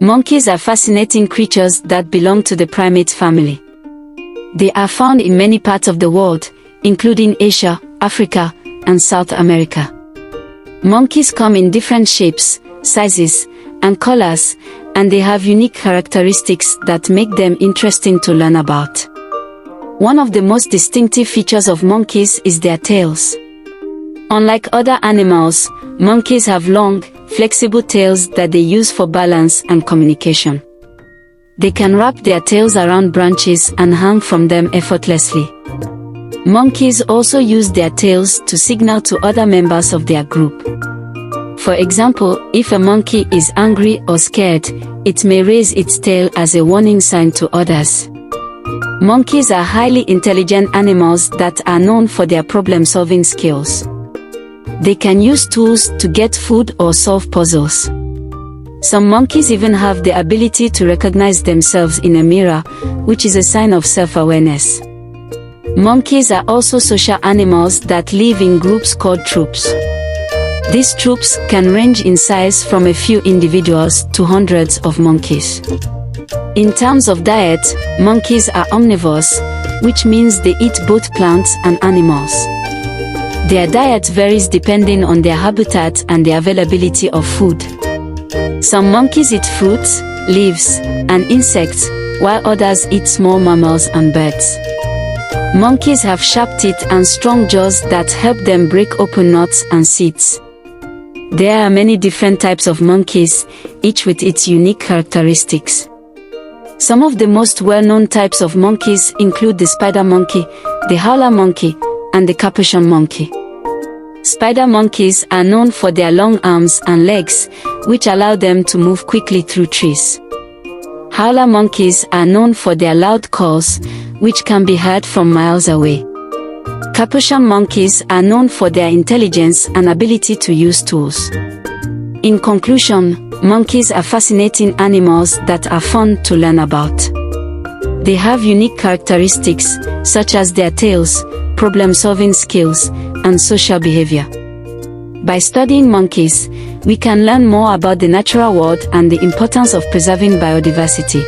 Monkeys are fascinating creatures that belong to the primate family. They are found in many parts of the world, including Asia, Africa, and South America. Monkeys come in different shapes, sizes, and colors, and they have unique characteristics that make them interesting to learn about. One of the most distinctive features of monkeys is their tails. Unlike other animals, monkeys have long, flexible tails that they use for balance and communication. They can wrap their tails around branches and hang from them effortlessly. Monkeys also use their tails to signal to other members of their group. For example, if a monkey is angry or scared, it may raise its tail as a warning sign to others. Monkeys are highly intelligent animals that are known for their problem-solving skills. They can use tools to get food or solve puzzles. Some monkeys even have the ability to recognize themselves in a mirror, which is a sign of self-awareness. Monkeys are also social animals that live in groups called troops. These troops can range in size from a few individuals to hundreds of monkeys. In terms of diet, monkeys are omnivores, which means they eat both plants and animals. Their diet varies depending on their habitat and the availability of food. Some monkeys eat fruits, leaves, and insects, while others eat small mammals and birds. Monkeys have sharp teeth and strong jaws that help them break open nuts and seeds. There are many different types of monkeys, each with its unique characteristics. Some of the most well-known types of monkeys include the spider monkey, the howler monkey, and the capuchin monkey. Spider monkeys are known for their long arms and legs, which allow them to move quickly through trees. Howler monkeys are known for their loud calls, which can be heard from miles away. Capuchin monkeys are known for their intelligence and ability to use tools. In conclusion, monkeys are fascinating animals that are fun to learn about. They have unique characteristics, such as their tails, problem-solving skills, and social behavior. By studying monkeys, we can learn more about the natural world and the importance of preserving biodiversity.